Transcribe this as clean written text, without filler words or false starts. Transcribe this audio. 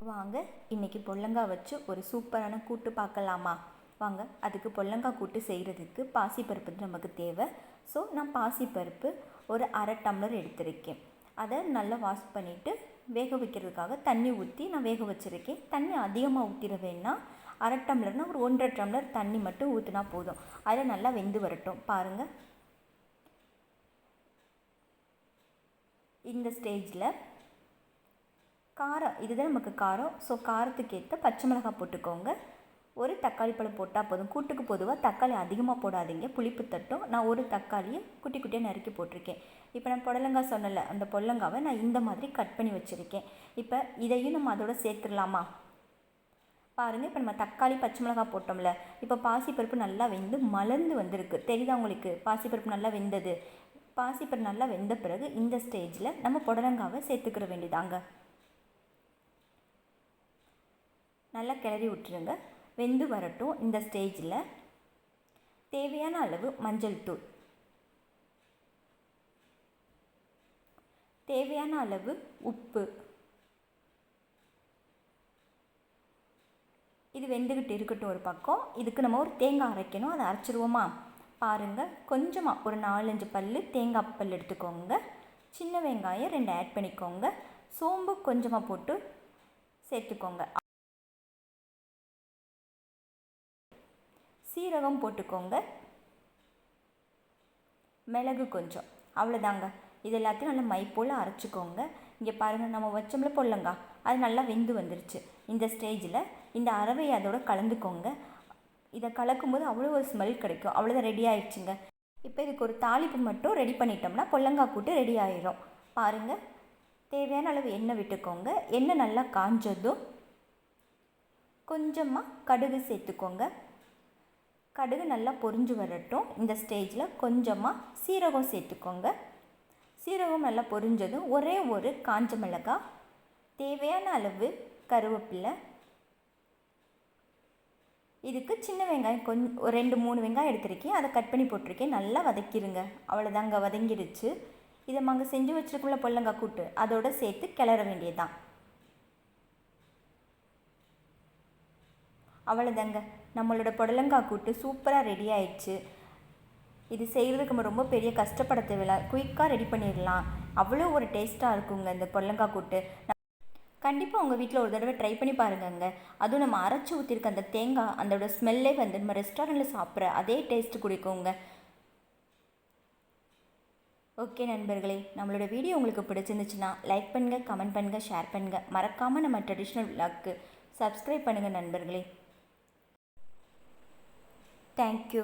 வாங்க இன்றைக்கி பொல்லங்காய் வச்சு ஒரு சூப்பரான கூட்டு பார்க்கலாமா? வாங்க. அதுக்கு பொல்லங்காய் கூட்டு செய்கிறதுக்கு பாசிப்பருப்பு நமக்கு தேவை. ஸோ நான் பாசிப்பருப்பு ஒரு அரை டம்ளர் எடுத்திருக்கேன். அதை நல்லா வாஷ் பண்ணிவிட்டு வேக வைக்கிறதுக்காக தண்ணி ஊற்றி நான் வேக வச்சுருக்கேன். தண்ணி அதிகமாக ஊற்றிட வேணாம். அரை டம்ளர்னால் ஒரு 1.5 டம்ளர் தண்ணி மட்டும் ஊற்றினா போதும். அதில் நல்லா வெந்து வரட்டும். பாருங்கள், இந்த ஸ்டேஜில் காரம், இதுதான் நமக்கு காரம். ஸோ காரத்துக்கு ஏற்ற பச்சை மிளகாய் போட்டுக்கோங்க. ஒரு தக்காளி பழம் போட்டால் போதும். கூட்டுக்கு பொதுவாக தக்காளி அதிகமாக போடாதீங்க, புளிப்பு தட்டும். நான் ஒரு தக்காளியை குட்டி குட்டியாக நறுக்கி போட்டிருக்கேன். இப்போ நான் புடலங்காய் சொன்னல, அந்த பொடலங்காவை நான் இந்த மாதிரி கட் பண்ணி வச்சுருக்கேன். இப்போ இதையும் நம்ம அதோட சேர்த்துடலாமா? பாருங்கள், இப்போ நம்ம தக்காளி பச்சை மிளகாய் போட்டோம்ல, இப்போ பாசிப்பருப்பு நல்லா வெந்து மலர்ந்து வந்திருக்கு. தெரியுதா உங்களுக்கு? பாசிப்பருப்பு நல்லா வெந்தது. பாசிப்பருப்பு நல்லா வெந்த பிறகு இந்த ஸ்டேஜில் நம்ம புடலங்காவை சேர்த்துக்கிற வேண்டியதாங்க. நல்லா கிளறி விட்டுருங்க. வெந்து வரட்டும். இந்த ஸ்டேஜில் தேவையான அளவு மஞ்சள் தூள், தேவையான அளவு உப்பு, இது வெந்துக்கிட்டு இருக்கட்டும் ஒரு பக்கம். இதுக்கு நம்ம ஒரு தேங்காய் அரைக்கணும், அதை அரைச்சிருவோமா? பாருங்கள், கொஞ்சமாக ஒரு 4-5 பல் தேங்காய் பல் எடுத்துக்கோங்க. சின்ன வெங்காயம் 2 ஆட் பண்ணிக்கோங்க. சோம்பு கொஞ்சமாக போட்டு சேர்த்துக்கோங்க. சீரகம் போட்டுக்கோங்க. மிளகு கொஞ்சம், அவ்வளோதாங்க. இது எல்லாத்தையும் நல்லா மை போல் அரைச்சிக்கோங்க. இங்கே பாருங்கள், நம்ம வச்சோம்ல பொல்லங்காய், அது நல்லா வெந்து வந்துருச்சு. இந்த ஸ்டேஜில் இந்த அரவையை அதோட கலந்துக்கோங்க. இதை கலக்கும்போது அவ்வளோ ஒரு ஸ்மெல் கிடைக்கும். அவ்வளோதான், ரெடி ஆயிடுச்சுங்க. இப்போ இதுக்கு ஒரு தாளிப்பு மட்டும் ரெடி பண்ணிட்டோம்னா பொல்லங்காய் கூட்டு ரெடி ஆயிடும். பாருங்கள், தேவையான அளவு எண்ணெய் விட்டுக்கோங்க. எண்ணெய் நல்லா காஞ்சதும் கொஞ்சமாக கடுகு சேர்த்துக்கோங்க. கடுகு நல்லா பொரிஞ்சு வரட்டும். இந்த ஸ்டேஜில் கொஞ்சமாக சீரகம் சேர்த்துக்கோங்க. சீரகம் நல்லா பொரிஞ்சதும் ஒரே ஒரு காஞ்ச மிளகாய், தேவையான அளவு கருவேப்பிலை, இதுக்கு சின்ன வெங்காயம் கொஞ்சம் ஒரு 2-3 வெங்காயம் எடுத்துருக்கேன், அதை கட் பண்ணி போட்டிருக்கேன். நல்லா வதக்கிடுங்க. அவ்வளோதாங்க, வதங்கிடுச்சு. இதை நாங்கள் செஞ்சு வச்சுருக்கோம்ல பொல்லங்காய் கூட்டு, அதோடு சேர்த்து கிளற வேண்டியதுதான். அவ்வளோதாங்க, நம்மளோட புடலங்காய் கூட்டு சூப்பராக ரெடி ஆயிடுச்சு. இது செய்கிறதுக்கு நம்ம ரொம்ப பெரிய கஷ்டப்பட தேவையில்லை, குயிக்காக ரெடி பண்ணிடலாம். அவ்வளோ ஒரு டேஸ்ட்டாக இருக்குங்க இந்த புடலங்காய் கூட்டு. கண்டிப்பாக உங்கள் வீட்டில் ஒரு தடவை ட்ரை பண்ணி பாருங்கங்க. அதுவும் நம்ம அரைச்சி ஊற்றிருக்க அந்த தேங்காய், அதோட ஸ்மெல்லே வந்து நம்ம ரெஸ்டாரண்ட்டில் சாப்பிட்ற அதே டேஸ்ட்டு குடிக்குங்க. ஓகே நண்பர்களே, நம்மளோட வீடியோ உங்களுக்கு பிடிச்சிருந்துச்சுன்னா லைக் பண்ணுங்கள், கமெண்ட் பண்ணுங்கள், ஷேர் பண்ணுங்கள். மறக்காமல் நம்ம ட்ரெடிஷ்னல் விலாக்கு சப்ஸ்கிரைப் பண்ணுங்கள் நண்பர்களே. Thank you.